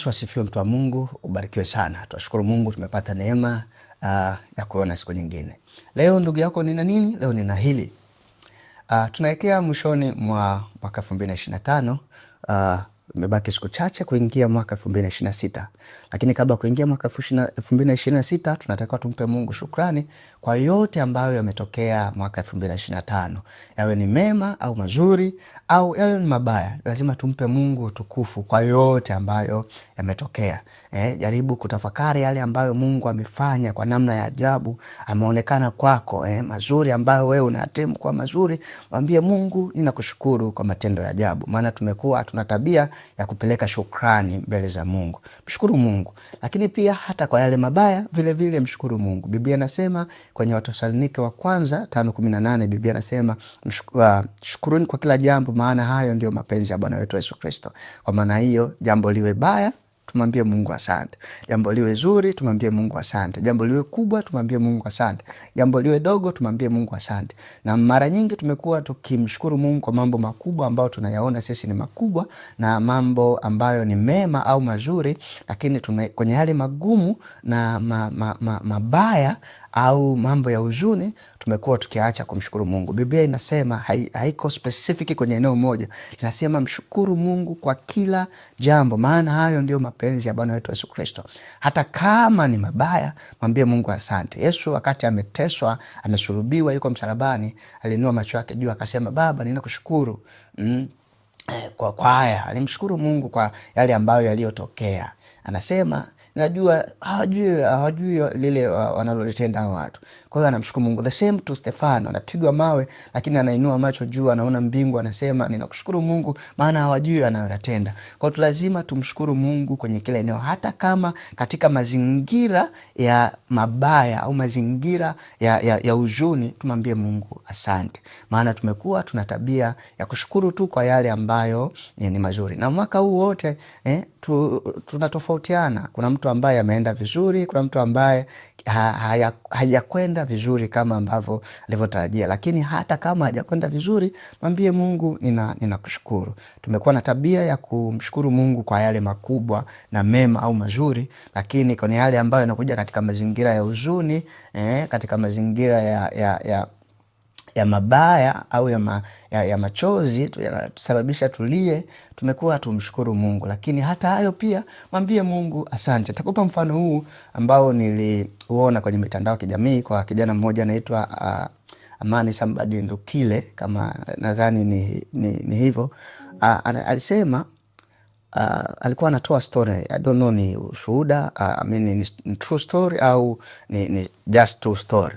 Asifiwe mtu wa Mungu, ubarikiwe sana. Tunashukuru Mungu tumepata neema ya kuona siku nyingine. Leo ndugu yako nina nini? Leo nina hili. Tunaelekea mwishoni mwa mwaka 2025. Imebaki siku chache kuingia mwaka 2026. Lakini kabla kuingia mwaka 2026 tunataka tumpe Mungu shukrani kwa yote ambayo yametokea mwaka 2025. Yawe ni mema au mazuri au yawe ni mabaya. Lazima tumpe Mungu utukufu kwa yote ambayo yametokea. Jaribu kutafakari yale ambayo Mungu amefanya kwa namna ya ajabu, ameonekana kwako, mazuri ambayo wewe unatemu kwa mazuri. Mwambie Mungu, ninakushukuru kwa matendo ya ajabu. Maana tumekuwa tuna tabia ya kupeleka shukrani mbele za Mungu. Mshukuru Mungu. Lakini pia hata kwa yale mabaya vile vile mshukuru Mungu. Biblia inasema kwenye Wathesalonike wa kwanza 5:18, Biblia inasema shukuruni kwa kila jambo, maana hayo ndio mapenzi ya Bwana wetu Yesu Kristo. Kwa maana hiyo, jambo liwe baya tumwambie Mungu asante. Jambo liwe zuri tumwambie Mungu asante. Jambo liwe kubwa tumwambie Mungu asante. Jambo liwe dogo tumwambie Mungu asante. Na mara nyingi tumekuwa tukimshukuru Mungu kwa mambo makubwa ambayo tunayaona sisi ni makubwa na mambo ambayo ni mema au mazuri, lakini kwenye yale magumu na mabaya au mambo ya huzuni tumekuwa tukiacha kumshukuru Mungu. Biblia inasema haiko specific kwenye eneo moja. Inasema mshukuru Mungu kwa kila jambo, maana hayo ndio mapenzi ya Bwana wetu Yesu Kristo. Hata kama ni mabaya, mwambie Mungu asante. Yesu wakati ameteswa, amesulubiwa, yuko msalabani, aliinua macho yake juu akasema, Baba, ninakushukuru kwa haya. Alimshukuru Mungu kwa yale ambayo yaliyotokea. Anasema najua hawajui lile wanalolitenda hao watu. Kwa hiyo anamshukuru Mungu. The same to Stefano, anapigwa mawe lakini anainua macho juu, anaona mbingu, anasema ninakushukuru Mungu maana hawajui anayoyatenda. Kwa hiyo lazima tumshukuru Mungu kwenye kila eneo, hata kama katika mazingira ya mabaya au mazingira ya huzuni, tumwambie Mungu asante. Maana tumekuwa tuna tabia ya kushukuru tu kwa yale ambayo ni mazuri. Na mwaka huu wote tunatofautiana. Kuna mtu ambaye ameenda vizuri, kuna mtu ambaye hajakwenda vizuri kama ambavyo alivyotarajia. Lakini hata kama hajakwenda vizuri, mwambie Mungu ninakushukuru. Tumekuwa na tabia ya kumshukuru Mungu kwa yale makubwa na mema au mazuri, lakini kwenye yale ambayo yanakuja katika mazingira ya huzuni, katika mazingira ya mabaya au ya machozi yanasababisha tulie, tumekuwa tumshukuru Mungu. Lakini hata hayo pia mwambie Mungu asante. Nitakupa mfano huu ambao niliuona kwenye mitandao ya kijamii kwa kijana mmoja anaitwa Amani Somebody Ndukile, kama nadhani ni hivyo. Alisema alikuwa anatoa story, I don't know ni ushuhuda, ni true story au ni just true story.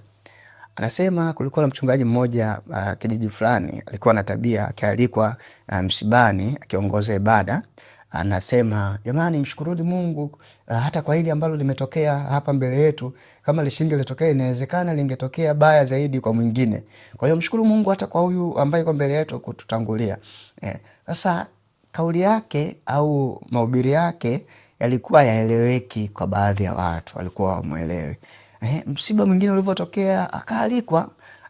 Anasema kulikuwa na mchungaji mmoja kijiji fulani, alikuwa na tabia akialikwa msibani akiongoza ibada, anasema jamani, mshukuruni Mungu hata kwa hili ambalo limetokea hapa mbele yetu. Kama lisingetokea inawezekana lingetokea baya zaidi kwa mwingine. Kwa hiyo mshukuru Mungu hata kwa huyu ambaye yuko mbele yetu kututangulia. Sasa kauli yake au mahubiri yake yalikuwa yaeleweki kwa baadhi ya watu, walikuwa hawamuelewi. Msiba mwingine ulivyotokea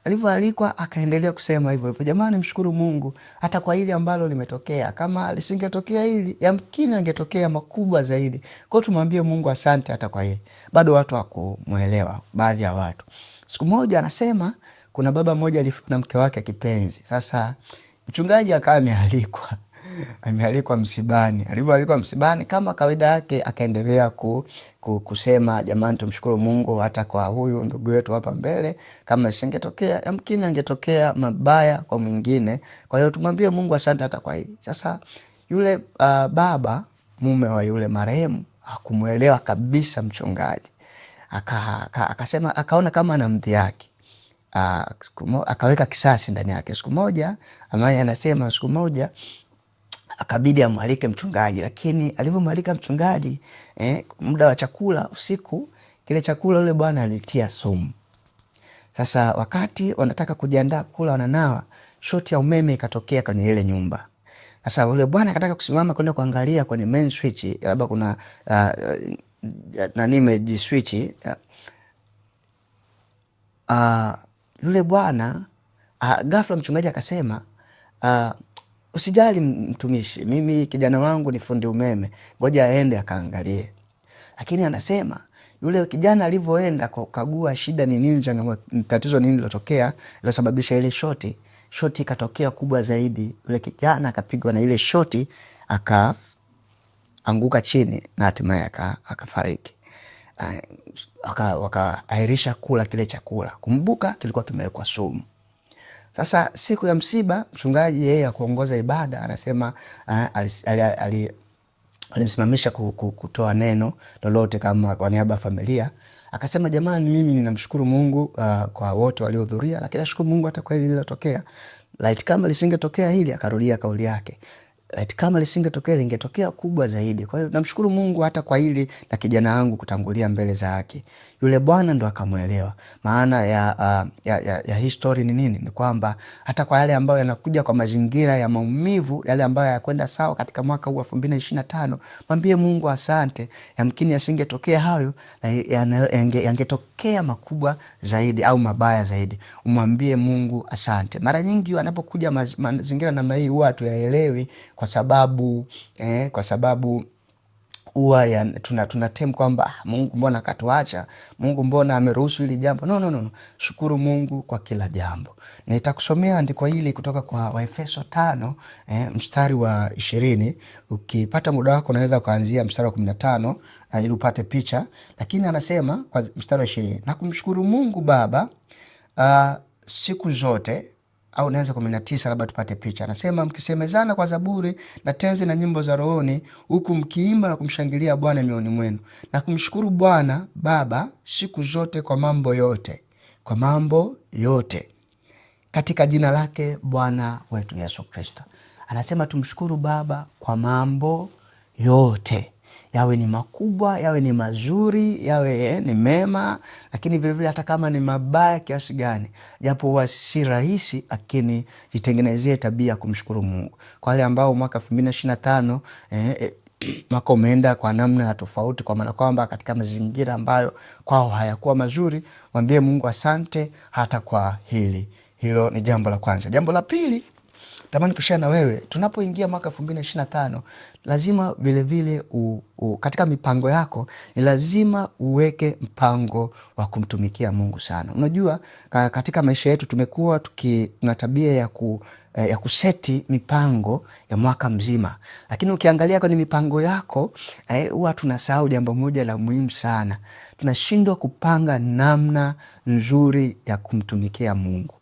alivyoalikwa akaendelea kusema hivyo hivyo, jamani, mshukuru Mungu hata kwa hili ambalo limetokea. Kama lisingetokea hili, yamkini angetokea makubwa zaidi. Kwa hiyo tumwambie Mungu asante hata kwa hili. Bado watu hakumuelewa, baadhi ya watu. Siku moja anasema kuna baba mmoja alifiwa na mke wake kipenzi. Sasa mchungaji akawa amealikwa msibani. Alivyoalikwa msibani, kama kawaida yake akaendelea kusema jamani, tumshukuru Mungu hata kwa huyu ndugu yetu hapa mbele. Kama isingetokea, yamkini angetokea mabaya kwa mwingine. Kwa hiyo tumwambie Mungu asante hata kwa hili. Sasa yule baba, mume wa yule marehemu, hakumuelewa kabisa mchungaji. Akasema, akaona kama anamdhihaki. Akaweka kisasi ndani yake. Siku moja, Amani anasema siku moja akabidi amwalike mchungaji, lakini alivyomwalika mchungaji, muda wa chakula usiku, kile chakula yule bwana alitia sumu. Sasa wakati wanataka kujiandaa kula, wananawa, shoti ya umeme ikatokea kwenye ile nyumba. Sasa yule bwana akataka kusimama kwenda kuangalia kwenye main switch, labda kuna meji switch. Yule bwana ghafla mchungaji akasema, usijali mtumishi, mimi kijana wangu ni fundi umeme, ngoja aende akaangalie. Lakini anasema yule kijana alivyoenda kukagua shida ni nini, tatizo nini lilotokea lilosababisha ile shoti ikatokea kubwa zaidi. Yule kijana akapigwa na ile shoti akaanguka chini na hatimaye akafariki. Wakaahirisha kula kile chakula, kumbuka kilikuwa kimewekwa sumu. Sasa siku ya msiba, mchungaji yeye akuongoza ibada anasema alimsimamisha kutoa neno lolote kama kwa niaba ya familia. Akasema, jamani, mimi ninamshukuru Mungu kwa wote waliohudhuria, lakini nashukuru Mungu hata kwa hili lilotokea. Laiti kama lisingetokea hili, akarudia kauli yake, laiti kama lisingetokea lingetokea kubwa zaidi. Kwa hiyo namshukuru Mungu hata kwa hili na kijana wangu kutangulia mbele za haki. Yule bwana ndo akamuelewa maana ya history ni nini. Ni kwamba hata kwa yale ambayo yanakuja kwa mazingira ya maumivu, yale ambayo yakwenda sawa katika mwaka huu 2025, mwambie Mungu asante. Yamkini yasingetokea hayo, yangetokea makubwa zaidi au mabaya zaidi. Umwambie Mungu asante. Mara nyingi wanapokuja mazingira namna hii huwa hatuyaelewi kwa sababu huwa tunatem kwamba Mungu mbona katuacha, Mungu mbona ameruhusu hili jambo. No. Shukuru Mungu kwa kila jambo. Nitakusomea andiko hili kutoka kwa Waefeso 5 mstari wa 20. Ukipata muda wako unaweza kuanzia mstari wa 15 ili upate picha, lakini anasema kwa mstari wa 20, na kumshukuru Mungu Baba siku zote, au naanza 19 labda tupate picha. Anasema, mkisemezana kwa zaburi na tenzi na nyimbo za rohoni, huku mkiimba na kumshangilia Bwana mioyoni mwenu, na kumshukuru Bwana Baba siku zote kwa mambo yote katika jina lake Bwana wetu Yesu Kristo. Anasema tumshukuru Baba kwa mambo yote, yawe ni makubwa, yawe ni mazuri, yawe ni mema, lakini vile vile hata kama ni mabaya kiasi gani, japo huwa si rahisi, lakini jitengenezee tabia kumshukuru Mungu. Kwa wale ambao mwaka 2025 mwaka umeenda kwa namna tofauti, kwa maana kwamba katika mazingira ambayo kwao hayakuwa mazuri, mwambie Mungu asante hata kwa hili. Hilo ni jambo la kwanza. Jambo la pili, tamani kushare na wewe, tunapoingia mwaka 2025 lazima vile vile katika mipango yako ni lazima uweke mpango wa kumtumikia Mungu sana. Unajua katika maisha yetu tumekuwa tuna tabia ya kuseti mipango ya mwaka mzima, lakini ukiangalia kwenye mipango yako huwa tunasahau jambo moja la muhimu sana. Tunashindwa kupanga namna nzuri ya kumtumikia Mungu.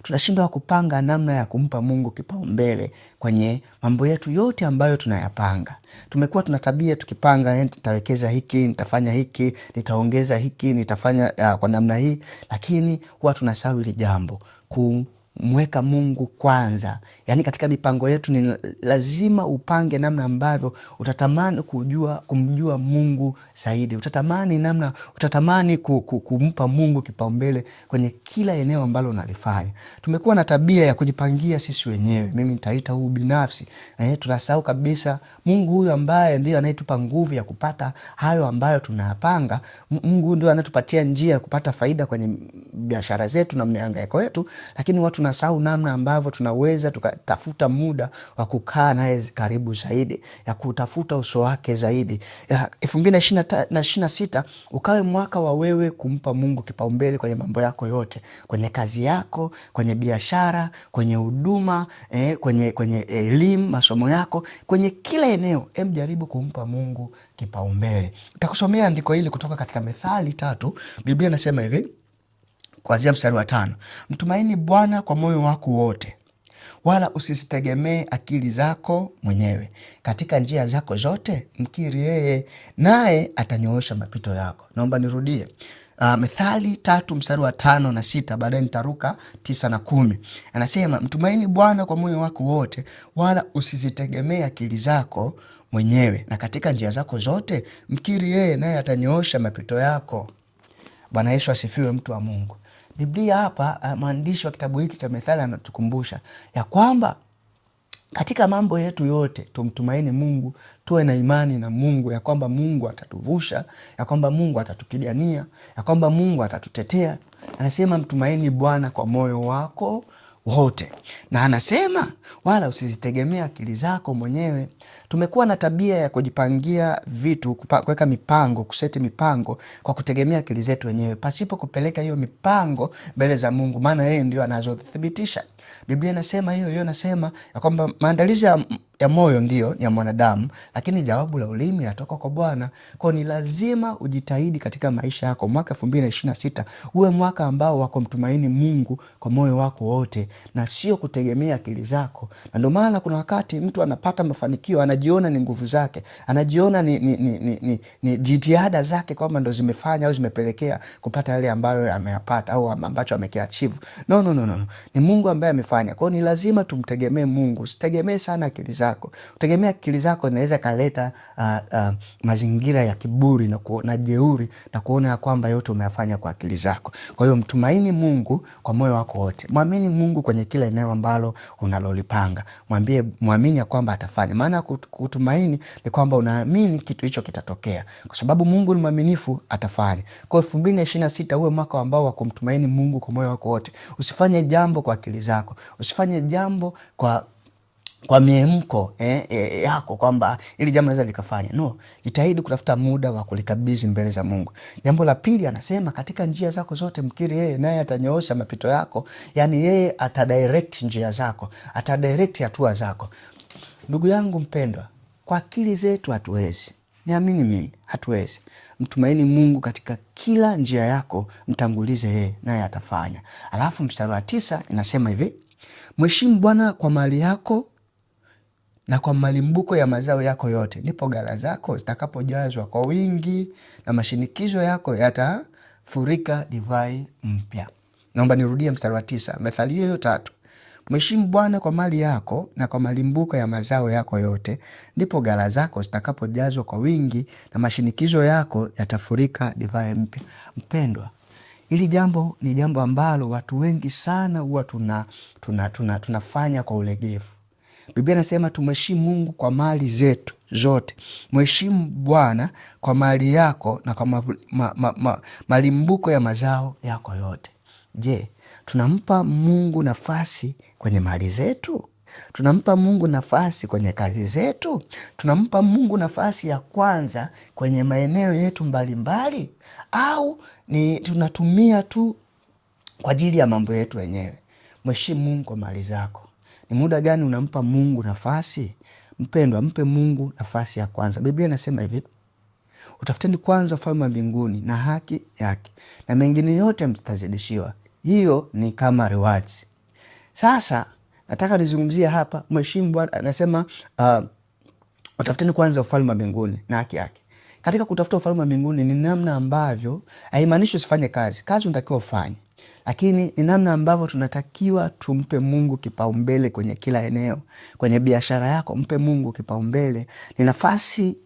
Tunashindwa kupanga namna ya kumpa Mungu kipaumbele kwenye mambo yetu yote ambayo tunayapanga. Tumekuwa tuna tabia tukipanga, nitawekeza hiki, nitafanya hiki, nitaongeza hiki, nitafanya kwa namna hii, lakini huwa tunasahau ile jambo, kumweka Mungu kwanza. Yaani katika mipango yetu ni lazima upange namna ambavyo utatamani kumjua Mungu zaidi. Utatamani kumpa Mungu kipaumbele kwenye kila eneo ambalo unalifanya. Tumekuwa na tabia ya kujipangia sisi wenyewe. Mimi nitaita huu binafsi. Tunasahau kabisa Mungu huyu ambaye ndiye anayetupa nguvu ya kupata hayo ambayo tunayapanga. Mungu ndiye anatupatia njia ya kupata faida kwenye biashara zetu na mihangaiko yetu, lakini watu tunasahau namna ambavyo tunaweza tukatafuta muda wa kukaa naye karibu zaidi, ya kutafuta uso wake zaidi. 2026 ukawe mwaka wa wewe kumpa Mungu kipaumbele kwenye mambo yako yote, kwenye kazi yako, kwenye biashara, kwenye huduma, kwenye elimu, masomo yako, kwenye kila eneo. Jaribu kumpa Mungu kipaumbele. Nitakusomea andiko hili kutoka katika Methali 3. Biblia inasema hivi, kuanzia mstari wa 5. Mtumaini Bwana kwa moyo wako wote, wala usizitegemee akili zako mwenyewe. Katika njia zako zote mkiri yeye, naye atanyoosha mapito yako. Naomba nirudie. Methali 3 mstari wa 5 na 6, baadaye nitaruka 9 na 10. Anasema, mtumaini Bwana kwa moyo wako wote, wala usizitegemee akili zako mwenyewe, na katika njia zako zote mkiri yeye, naye atanyoosha mapito yako. Bwana Yesu asifiwe, mtu wa Mungu. Biblia hapa, mwandishi wa kitabu hiki cha Methali anatukumbusha ya kwamba katika mambo yetu yote tumtumaini Mungu, tuwe na imani na Mungu ya kwamba Mungu atatuvusha, ya kwamba Mungu atatupigania, ya kwamba Mungu atatutetea. Anasema mtumaini Bwana kwa moyo wako wote. Na anasema wala usizitegemee akili zako mwenyewe. Tumekuwa na tabia ya kujipangia vitu, kuweka mipango, kuseti mipango kwa kutegemea akili zetu wenyewe, pasipo kupeleka hiyo mipango mbele za Mungu, maana yeye ndio anazothibitisha. Biblia inasema hiyo inasema ya kwamba maandalizi ya moyo ndio ya mwanadamu, lakini jawabu la ulimi yatoka kwa Bwana. Kwa ni lazima ujitahidi katika maisha yako mwaka 2026 uwe mwaka ambao wako mtumaini Mungu kwa moyo wako wote na sio kutegemea akili zako. Na ndio maana kuna wakati mtu anapata mafanikio, anajiona ni nguvu zake, anajiona ni jitihada zake kwamba ndo zimefanya au zimepelekea kupata yale ambayo ameyapata au ambacho amekiachieve. No. Ni Mungu ambaye amefanya. Kwa ni lazima tumtegemee Mungu. Usitegemee sana akili zako. Utegemea akili zako inaweza kaleta mazingira ya kiburi na jeuri na kuona ya kwamba yote umeyafanya kwa akili zako. Kwa hiyo mtumaini Mungu kwa moyo wako wote. Muamini Mungu kwenye kila eneo ambalo unalolipanga. Muamini ya kwamba atafanya. Maana kutumaini ni kwamba unaamini kitu hicho kitatokea. Kwa sababu Mungu ni mwaminifu, atafanya. Kwa 2026 uwe mwaka ambao wa kumtumaini Mungu kwa moyo wako wote. Usifanye jambo kwa akili zako. Usifanye jambo kwa miemko yako kwamba ili jambo naweza likafanya. No, jitahidi kutafuta muda wa kulikabidhi mbele za Mungu. Jambo la pili anasema katika njia zako zote mkiri yeye, naye atanyoosha mapito yako. Yani yeye atadirect njia zako, atadirect hatua zako. Ndugu yangu mpendwa, kwa akili zetu hatuwezi. Niamini mimi, hatuwezi. Mtumaini Mungu katika kila njia yako, mtangulize yeye, naye atafanya. Alafu mstari wa 9 inasema hivi: mheshimu Bwana kwa mali yako na kwa malimbuko ya mazao yako yote, ndipo ghala zako zitakapojazwa kwa wingi na mashinikizo yako yatafurika divai mpya. Naomba nirudie mstari wa 9, Methali hiyo 3. Mheshimu Bwana kwa mali yako na kwa malimbuko ya mazao yako yote, ndipo ghala zako zitakapojazwa kwa wingi na mashinikizo yako yatafurika divai mpya. Mpendwa, hili jambo ni jambo ambalo watu wengi sana huwa tunafanya kwa ulegevu. Biblia inasema tumheshimu Mungu kwa mali zetu zote. Mheshimu Bwana kwa mali yako na kwa malimbuko ya mazao yako yote. Je, tunampa Mungu nafasi kwenye mali zetu? Tunampa Mungu nafasi kwenye kazi zetu? Tunampa Mungu nafasi ya kwanza kwenye maeneo yetu mbalimbali? Au ni tunatumia tu kwa ajili ya mambo yetu wenyewe? Mheshimu Mungu kwa mali zako. Ni muda gani unampa Mungu nafasi? Mpendwa, mpe Mungu nafasi ya kwanza. Biblia inasema hivi: utafuteni kwanza ufalme wa mbinguni na haki yake, na mengine yote mtazidishiwa. Hiyo ni kama rewards. Sasa nataka nizungumzie hapa, mheshimu Bwana. Anasema utafuteni kwanza ufalme wa mbinguni na haki yake. Katika kutafuta ufalme wa mbinguni ni namna ambavyo, haimaanishi usifanye kazi. Kazi unatakiwa ufanye, lakini ni namna ambavyo tunatakiwa tumpe Mungu kipaumbele kwenye kila eneo. Kwenye biashara yako mpe Mungu kipaumbele. Ni nafasi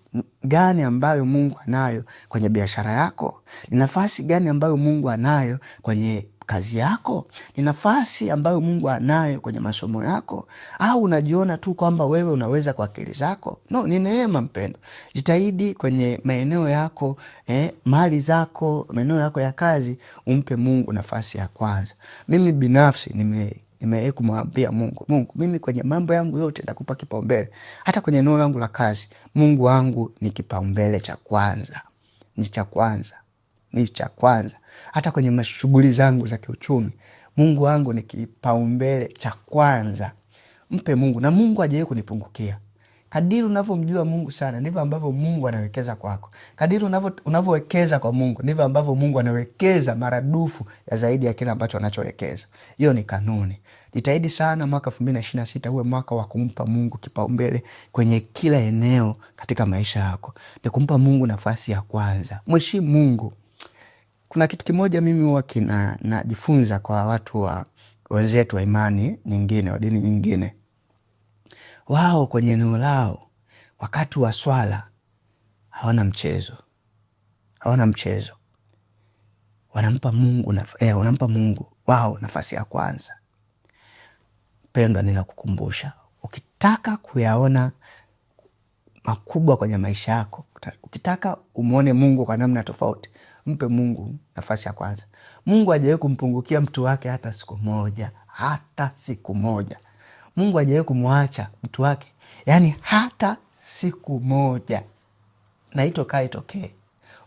gani ambayo Mungu anayo kwenye biashara yako? Ni nafasi gani ambayo Mungu anayo kwenye kazi yako? Ni nafasi ambayo Mungu anayo kwenye masomo yako? Au unajiona tu kwamba wewe unaweza kwa akili zako? No, ni neema mpendo. Jitahidi kwenye maeneo yako, mali zako, maeneo yako ya kazi, umpe Mungu nafasi ya kwanza. Mimi binafsi kumwambia Mungu, mimi kwenye mambo yangu yote nakupa kipaumbele. Hata kwenye eneo langu la kazi, Mungu wangu ni kipaumbele cha kwanza. Ni cha kwanza. Hata kwenye mashughuli zangu za kiuchumi, Mungu wangu ni kipaumbele cha kwanza. Mpe Mungu, na Mungu hajawahi kunipungukia. Kadiri unavyomjua Mungu sana, ndivyo ambavyo Mungu anawekeza kwako. Kadiri unavyowekeza kwa Mungu, ndivyo ambavyo Mungu anawekeza maradufu ya zaidi ya kile ambacho anachowekeza. Hiyo ni kanuni. Jitahidi sana mwaka 2026 uwe mwaka wa kumpa Mungu kipaumbele kwenye kila eneo katika maisha yako. Ni kumpa Mungu nafasi ya kwanza. Mheshimu Mungu. Kuna kitu kimoja mimi huwa najifunza kwa watu wa wenzetu wa imani nyingine, wa dini nyingine. Wao kwenye eneo lao wakati wa swala hawana mchezo. Wanampa Mungu wao nafasi ya kwanza. Pendwa, ninakukumbusha, ukitaka kuyaona makubwa kwenye maisha yako, ukitaka umuone Mungu kwa namna tofauti, mpe Mungu nafasi ya kwanza. Mungu hajawahi kumpungukia mtu wake hata siku moja. hata siku moja. Mungu hajawahi kumwacha mtu wake, yaani hata siku moja. Na itokaa itokee.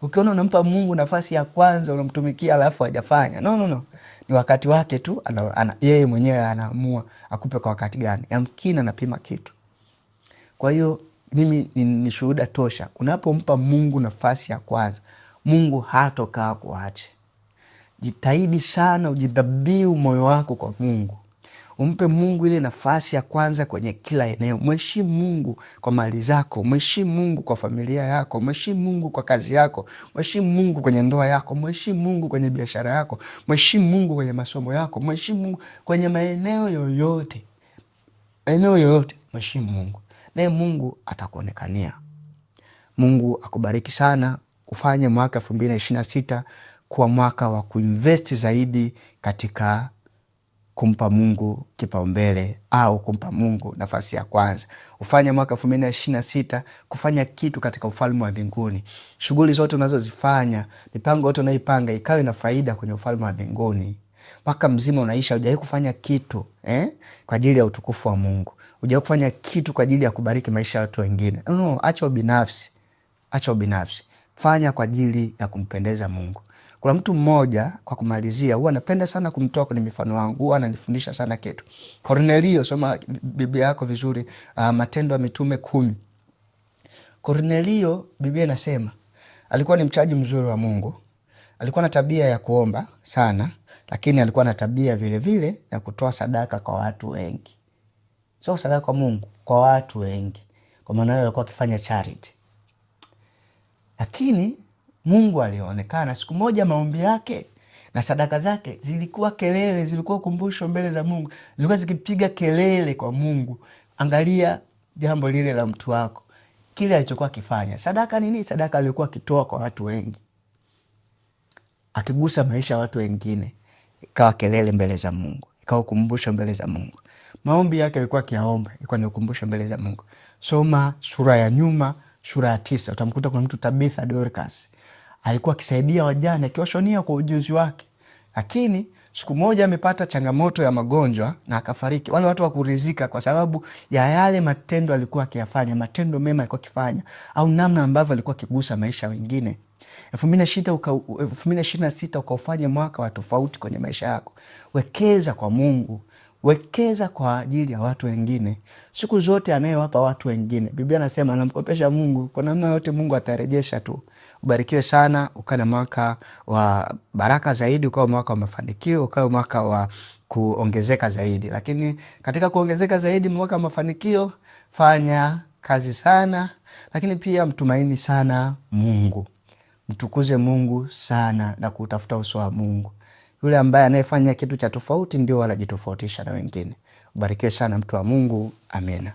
Ukiona unampa Mungu nafasi ya kwanza, unamtumikia alafu hajafanya, no. Ni wakati wake tu, yeye mwenyewe anaamua akupe kwa wakati gani. Yamkini anapima kitu. Kwa hiyo mimi ni shuhuda tosha. Unapompa Mungu nafasi ya kwanza, Mungu hatokaa kuache. Jitahidi sana ujidhabihu moyo wako kwa Mungu. Umpe Mungu ile nafasi ya kwanza kwenye kila eneo. Mheshimu Mungu kwa mali zako, mheshimu Mungu kwa familia yako, mheshimu Mungu kwa kazi yako, mheshimu Mungu kwenye ndoa yako, mheshimu Mungu kwenye biashara yako, mheshimu Mungu kwenye masomo yako, mheshimu Mungu kwenye maeneo yoyote. Eneo yoyote, mheshimu Mungu. Naye Mungu atakuonekania. Mungu akubariki sana. Ufanye mwaka 2026 kuwa mwaka wa kuinvest zaidi katika kumpa Mungu kipaumbele au kumpa Mungu nafasi ya kwanza. Ufanye mwaka 2026 kufanya kitu katika ufalme wa mbinguni. Shughuli zote unazozifanya, mipango yote unaipanga ikawe na faida kwenye ufalme wa mbinguni. Mwaka mzima unaisha hujawahi kufanya kitu kwa ajili ya utukufu wa Mungu. Hujawahi kufanya kitu kwa ajili ya kubariki maisha ya watu wengine. No, acha ubinafsi. Acha ubinafsi. Fanya kwa ajili ya kumpendeza Mungu. Kuna mtu mmoja, kwa kumalizia, huwa napenda sana kumtoa kwenye mifano wangu, huwa ananifundisha sana kitu. Kornelio, soma Biblia yako vizuri, Matendo ya Mitume 10. Kornelio, Biblia inasema alikuwa ni mchaji mzuri wa Mungu. Alikuwa na tabia ya kuomba sana, lakini alikuwa na tabia vile vile ya kutoa sadaka kwa watu wengi. Sio sadaka kwa Mungu, kwa watu wengi. Kwa maana hiyo alikuwa akifanya charity. Lakini Mungu alionekana siku moja, maombi yake na sadaka zake zilikuwa kelele, zilikuwa kumbusho mbele za Mungu. Zilikuwa zikipiga kelele kwa Mungu. Angalia jambo lile la mtu wako. Kile alichokuwa akifanya. Sadaka nini? Sadaka alikuwa akitoa kwa watu wengi. Akigusa maisha ya watu wengine, ikawa kelele mbele za Mungu. Ikawa kumbusho mbele za Mungu. Maombi yake alikuwa akiyaomba, ilikuwa ni ukumbusho mbele za Mungu. Soma sura ya nyuma, sura ya 9, utamkuta kuna mtu Tabitha Dorcas. Alikuwa akisaidia wajane, akiwashonia kwa ujuzi wake. Lakini siku moja amepata changamoto ya magonjwa na akafariki. Wale watu hawakuridhika kwa sababu ya yale matendo alikuwa akiyafanya, matendo mema alikuwa akifanya, au namna ambavyo alikuwa akigusa maisha wengine. 2026 ukaufanye mwaka wa tofauti kwenye maisha yako. Wekeza kwa Mungu. Wekeza kwa ajili ya watu wengine. Siku zote anayewapa watu wengine, Biblia inasema anamkopesha Mungu, kwa namna yote Mungu atarejesha tu. Ubarikiwe sana, ukae mwaka wa baraka zaidi, ukae mwaka wa mafanikio, ukae mwaka wa kuongezeka zaidi. Lakini katika kuongezeka zaidi, mwaka wa mafanikio, fanya kazi sana, lakini pia mtumaini sana Mungu. Mtukuze Mungu sana na kutafuta uso wa Mungu. Yule ambaye anayefanya kitu cha tofauti ndio anajitofautisha na wengine. Ubarikiwe sana mtu wa Mungu. Amina.